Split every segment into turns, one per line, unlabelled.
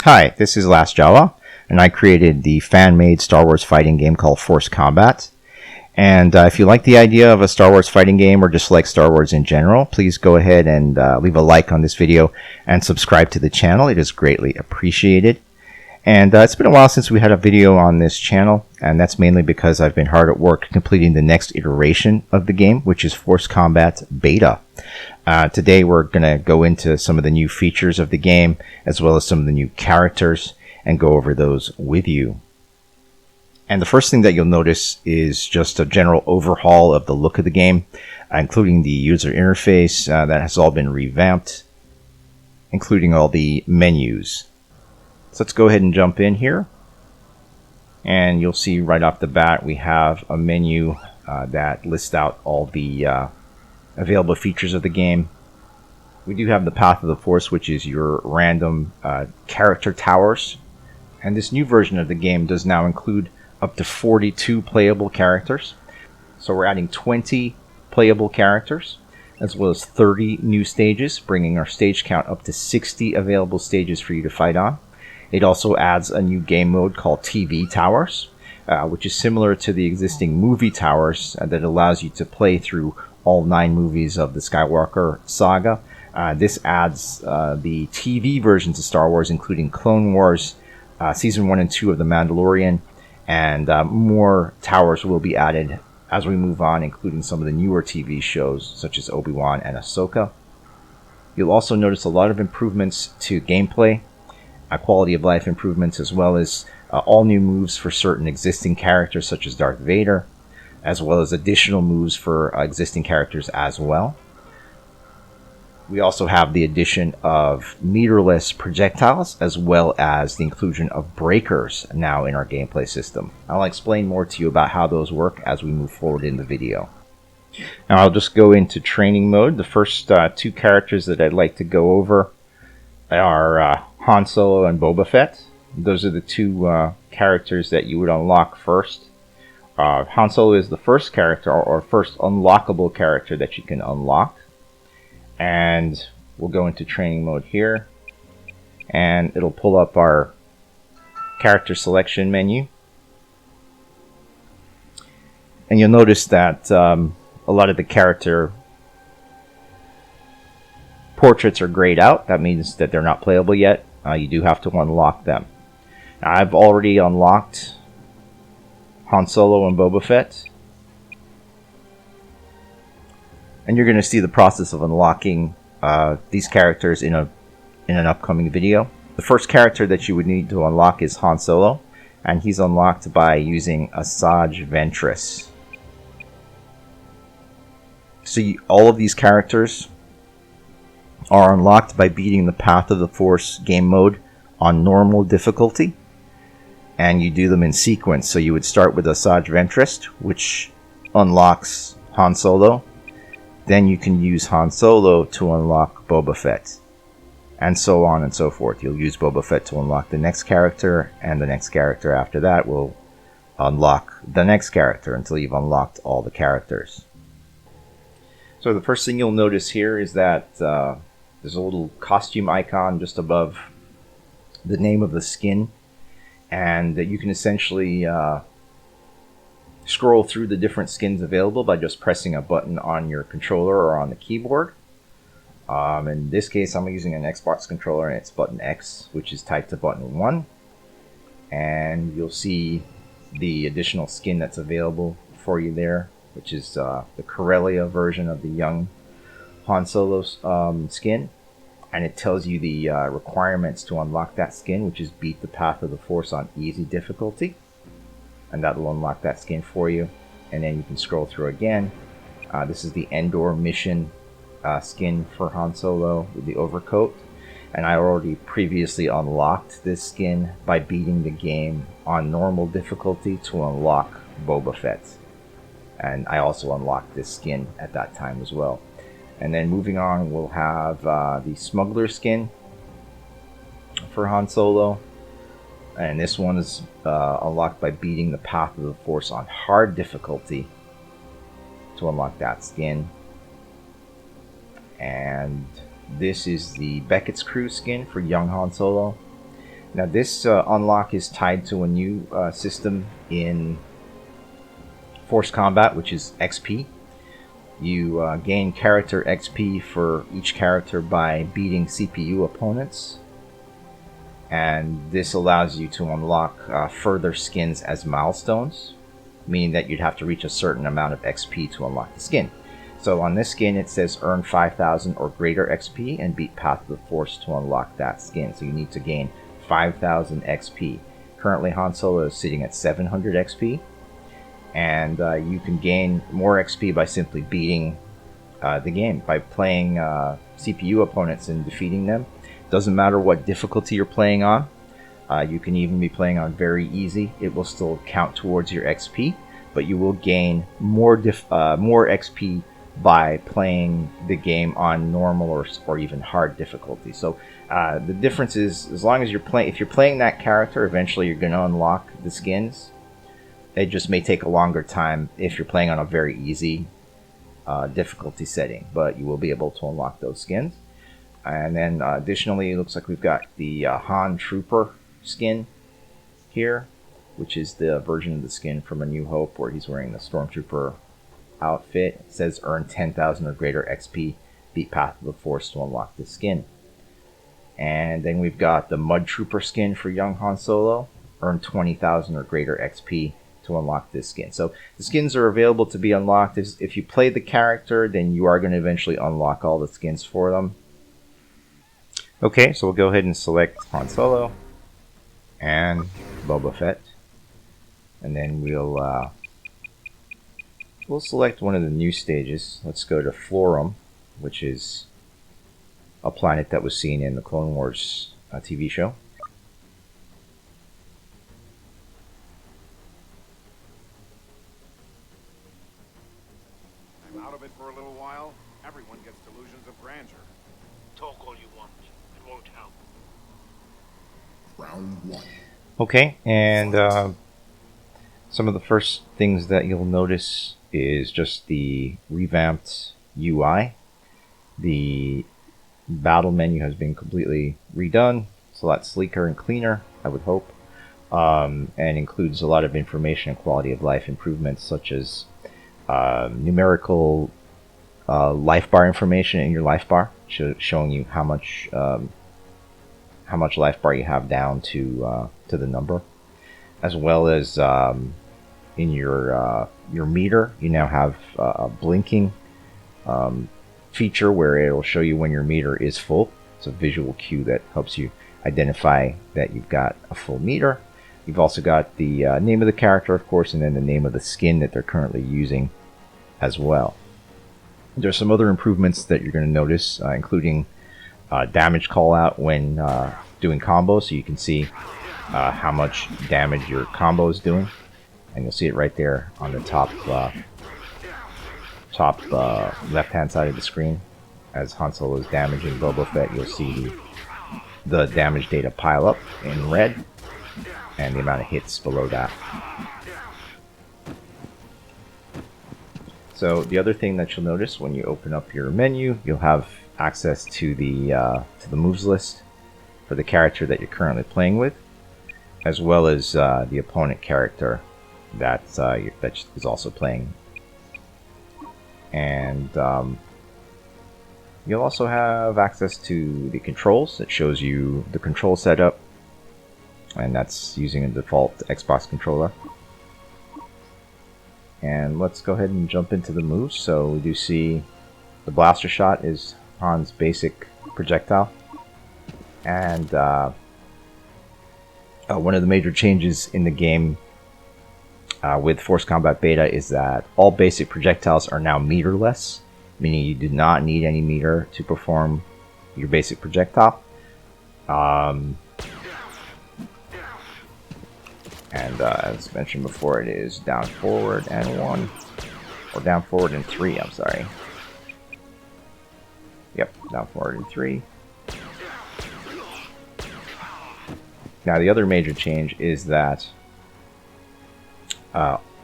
Hi, this is Last Java, and I created the fan-made Star Wars fighting game called Force Combat. And if you like the idea of a Star Wars fighting game or just like Star Wars in general, please go ahead and leave a like on this video and subscribe to the channel. It is greatly appreciated. And it's been a while since we had a video on this channel, and that's mainly because I've been hard at work completing the next iteration of the game, which is Force Combat Beta. Today we're going to go into some of the new features of the game, as well as some of the new characters, and go over those with you. And the first thing that you'll notice is just a general overhaul of the look of the game, including the user interface that has all been revamped, including all the menus. So let's go ahead and jump in here. And you'll see right off the bat we have a menu that lists out all the available features of the game. We do have the Path of the Force, which is your random character towers. And this new version of the game does now include up to 42 playable characters. So we're adding 20 playable characters, as well as 30 new stages, bringing our stage count up to 60 available stages for you to fight on. It also adds a new game mode called TV Towers, which is similar to the existing movie towers that allows you to play through all 9 movies of the Skywalker saga. This adds the TV versions of Star Wars, including Clone Wars, Season 1 and 2 of The Mandalorian, and more towers will be added as we move on, including some of the newer TV shows, such as Obi-Wan and Ahsoka. You'll also notice a lot of improvements to gameplay, quality of life improvements, as well as all new moves for certain existing characters, such as Darth Vader, as well as additional moves for existing characters as well. We also have the addition of meterless projectiles, as well as the inclusion of breakers now in our gameplay system. I'll explain more to you about how those work as we move forward in the video. Now I'll just go into training mode. The first 2 characters that I'd like to go over are Han Solo and Boba Fett. Those are the 2 characters that you would unlock first. Han Solo is the first character, or first unlockable character that you can unlock. And we'll go into training mode here, and it'll pull up our character selection menu. And you'll notice that a lot of the character portraits are grayed out. That means that they're not playable yet. You do have to unlock them. Now, I've already unlocked Han Solo and Boba Fett. And you're going to see the process of unlocking these characters in an upcoming video. The first character that you would need to unlock is Han Solo, and he's unlocked by using Asajj Ventress. So all of these characters are unlocked by beating the Path of the Force game mode on normal difficulty, and you do them in sequence. So you would start with Asajj Ventress, which unlocks Han Solo. Then you can use Han Solo to unlock Boba Fett, and so on and so forth. You'll use Boba Fett to unlock the next character, and the next character after that will unlock the next character until you've unlocked all the characters. So the first thing you'll notice here is that there's a little costume icon just above the name of the skin, and that you can essentially scroll through the different skins available by just pressing a button on your controller or on the keyboard. In this case, I'm using an Xbox controller, and it's button X, which is tied to button 1. And you'll see the additional skin that's available for you there, which is the Corellia version of the young Han Solo skin. And it tells you the requirements to unlock that skin, which is beat the Path of the Force on easy difficulty. And that will unlock that skin for you. And then you can scroll through again. This is the Endor mission skin for Han Solo with the overcoat. And I already previously unlocked this skin by beating the game on normal difficulty to unlock Boba Fett. And I also unlocked this skin at that time as well. And then moving on, we'll have the Smuggler skin for Han Solo. And this one is unlocked by beating the Path of the Force on hard difficulty to unlock that skin. And this is the Beckett's Crew skin for young Han Solo. Now this unlock is tied to a new system in Force Combat, which is XP. You gain character XP for each character by beating CPU opponents. And this allows you to unlock further skins as milestones, meaning that you'd have to reach a certain amount of XP to unlock the skin. So on this skin it says earn 5,000 or greater XP and beat Path of the Force to unlock that skin. So you need to gain 5,000 XP. Currently Han Solo is sitting at 700 XP. And you can gain more XP by simply beating the game, by playing CPU opponents and defeating them. Doesn't matter what difficulty you're playing on. You can even be playing on very easy. It will still count towards your XP, but you will gain more XP by playing the game on normal or even hard difficulty. So the difference is, as long as if you're playing that character, eventually you're going to unlock the skins. It just may take a longer time if you're playing on a very easy difficulty setting, but you will be able to unlock those skins. And then additionally, it looks like we've got the Han Trooper skin here, which is the version of the skin from A New Hope where he's wearing the Stormtrooper outfit. It says earn 10,000 or greater XP, beat Path of the Force to unlock the skin. And then we've got the Mud Trooper skin for young Han Solo, earn 20,000 or greater XP to unlock this skin. So the skins are available to be unlocked. If you play the character, then you are going to eventually unlock all the skins for them. Okay, so we'll go ahead and select Han Solo and Boba Fett, and then we'll select one of the new stages. Let's go to Floruum, which is a planet that was seen in the Clone Wars TV show.
I'm out of it for a little while. Everyone gets delusions of grandeur.
Talk all you want. It won't help.
Round one.
Okay, and some of the first things that you'll notice is just the revamped UI. The battle menu has been completely redone. It's a lot sleeker and cleaner, I would hope, and includes a lot of information and quality of life improvements, such as numerical life bar information in your life bar, showing you how much life bar you have down to the number, as well as in your meter. You now have a blinking feature where it'll show you when your meter is full. It's a visual cue that helps you identify that you've got a full meter. You've also got the name of the character, of course, and then the name of the skin that they're currently using as well. There's some other improvements that you're going to notice, including damage call out when doing combos, so you can see how much damage your combo is doing, and you'll see it right there on the top left hand side of the screen. As Han Solo is damaging Boba Fett, you'll see the damage data pile up in red and the amount of hits below that. So the other thing that you'll notice when you open up your menu, you'll have access to the moves list for the character that you're currently playing with, as well as the opponent character that is also playing. And you'll also have access to the controls. That shows you the control setup, and that's using a default Xbox controller. And let's go ahead and jump into the moves. So we do see the blaster shot is Han's basic projectile. And one of the major changes in the game with Force Combat Beta is that all basic projectiles are now meterless, meaning you do not need any meter to perform your basic projectile. And as mentioned before, it is down, forward, and 1. Or down, forward, and 3, I'm sorry. Yep, down, forward, and 3. Now, the other major change is that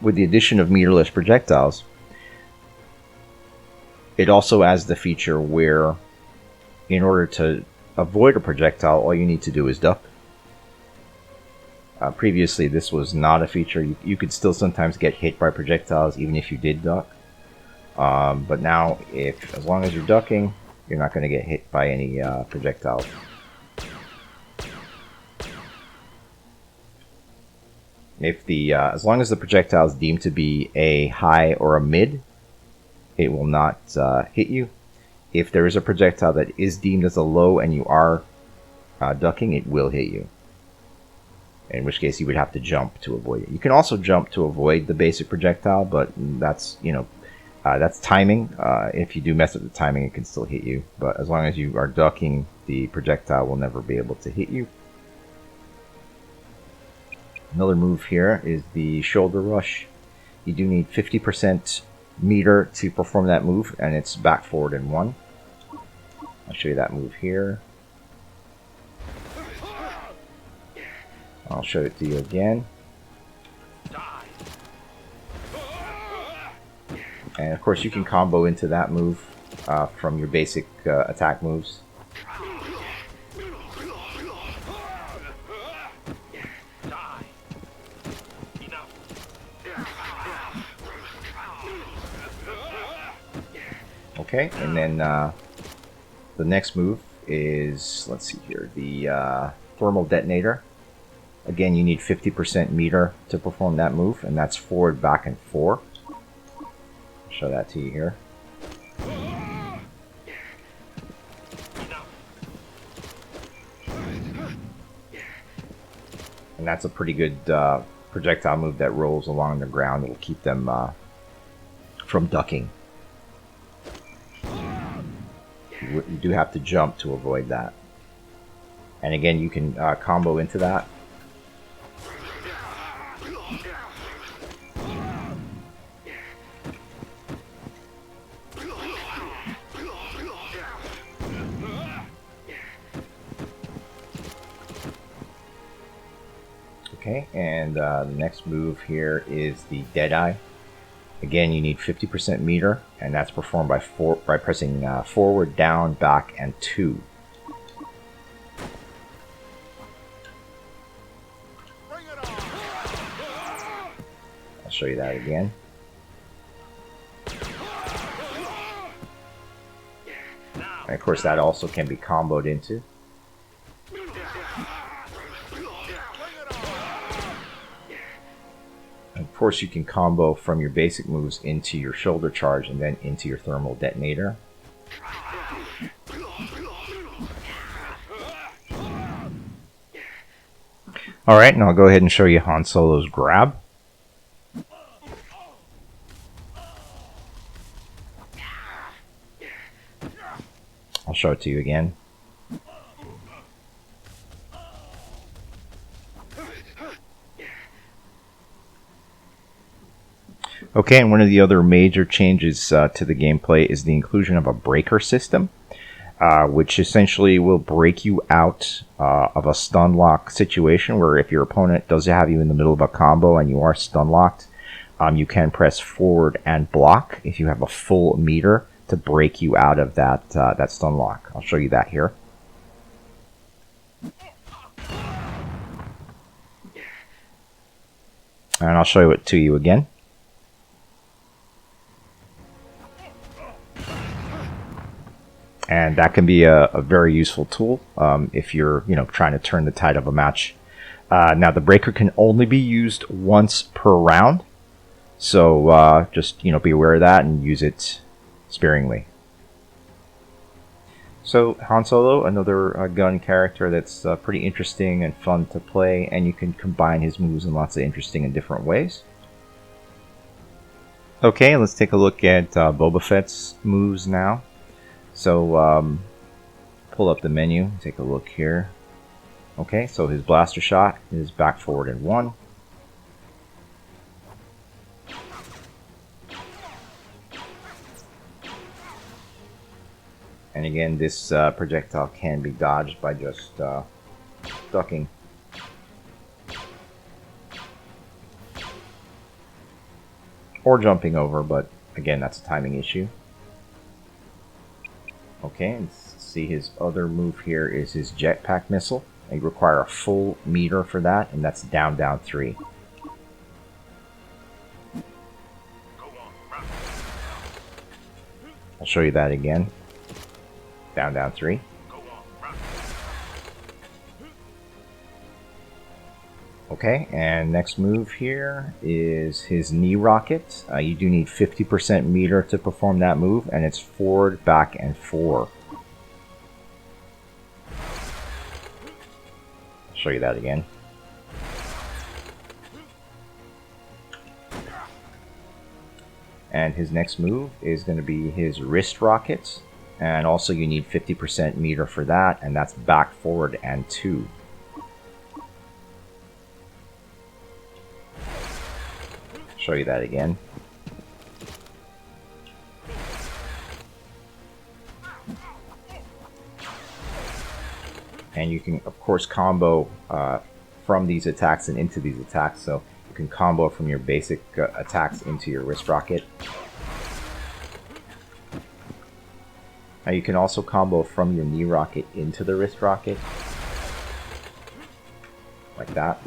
with the addition of meterless projectiles, it also has the feature where in order to avoid a projectile, all you need to do is duck. Previously, this was not a feature. You could still sometimes get hit by projectiles even if you did duck. But now, as long as you're ducking, you're not going to get hit by any projectiles. As long as the projectile is deemed to be a high or a mid, it will not hit you. If there is a projectile that is deemed as a low and you are ducking, it will hit you. In which case you would have to jump to avoid it. You can also jump to avoid the basic projectile, but that's that's timing. If you do mess with the timing, it can still hit you. But as long as you are ducking, the projectile will never be able to hit you. Another move here is the shoulder rush. You do need 50% meter to perform that move, and it's back, forward, and 1. I'll show you that move here. I'll show it to you again. And of course you can combo into that move from your basic attack moves. Okay, and then the next move is, let's see here, the thermal detonator. Again, you need 50% meter to perform that move, and that's forward, back, and 4. I'll show that to you here. And that's a pretty good projectile move that rolls along the ground. It'll keep them from ducking. You do have to jump to avoid that. And again, you can combo into that. Okay, and the next move here is the Deadeye. Again, you need 50% meter, and that's performed by pressing forward, down, back, and 2. I'll show you that again. And of course, that also can be comboed into. Of course, you can combo from your basic moves into your shoulder charge and then into your thermal detonator. Alright, and I'll go ahead and show you Han Solo's grab. I'll show it to you again. Okay, and one of the other major changes to the gameplay is the inclusion of a breaker system, which essentially will break you out of a stun lock situation where if your opponent does have you in the middle of a combo and you are stun locked, you can press forward and block if you have a full meter to break you out of that, that stun lock. I'll show you that here. And I'll show it to you again. And that can be a very useful tool if you're, trying to turn the tide of a match. Now, the breaker can only be used once per round, so just be aware of that and use it sparingly. So, Han Solo, another gun character that's pretty interesting and fun to play, and you can combine his moves in lots of interesting and different ways. Okay, let's take a look at Boba Fett's moves now. So, pull up the menu, take a look here. Okay, so his blaster shot is back, forward, and 1. And again, this projectile can be dodged by just ducking. Or jumping over, but again, that's a timing issue. Okay, and see his other move here is his jetpack missile. You require a full meter for that, and that's down, down 3.
Go on, run.
I'll show you that again. Down, down 3.
Go on, run.
Okay, and next move here is his knee rocket. You do need 50% meter to perform that move, and it's forward, back, and 4. Show you that again. And his next move is going to be his wrist rocket, and also you need 50% meter for that, and that's back, forward, and 2. Show you that again. And you can, of course, combo from these attacks and into these attacks. So you can combo from your basic attacks into your wrist rocket. Now you can also combo from your knee rocket into the wrist rocket. Like that.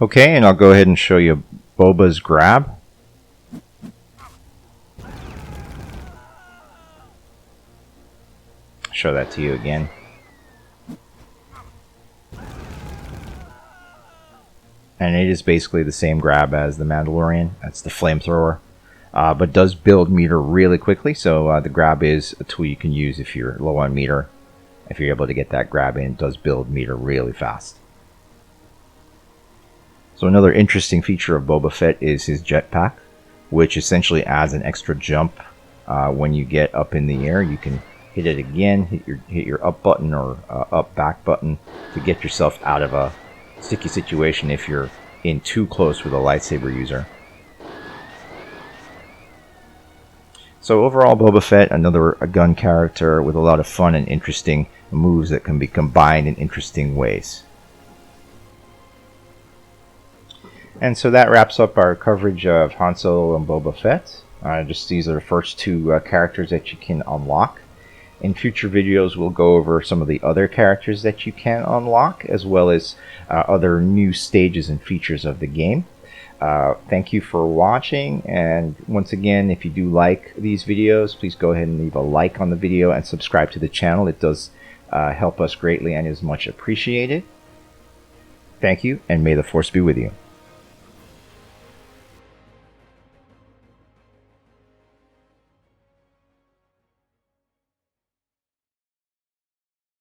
Okay, and I'll go ahead and show you Boba's grab. Show that to you again. And it is basically the same grab as the Mandalorian. That's the flamethrower. But does build meter really quickly, so the grab is a tool you can use if you're low on meter. If you're able to get that grab in, it does build meter really fast. So another interesting feature of Boba Fett is his jetpack, which essentially adds an extra jump when you get up in the air. You can hit it again, hit your up button or up back button to get yourself out of a sticky situation if you're in too close with a lightsaber user. So overall, Boba Fett, another gun character with a lot of fun and interesting moves that can be combined in interesting ways. And so that wraps up our coverage of Han Solo and Boba Fett. Just these are the first two characters that you can unlock. In future videos, we'll go over some of the other characters that you can unlock, as well as other new stages and features of the game. Thank you for watching, and once again, if you do like these videos, please go ahead and leave a like on the video and subscribe to the channel. It does help us greatly and is much appreciated. Thank you, and may the Force be with you.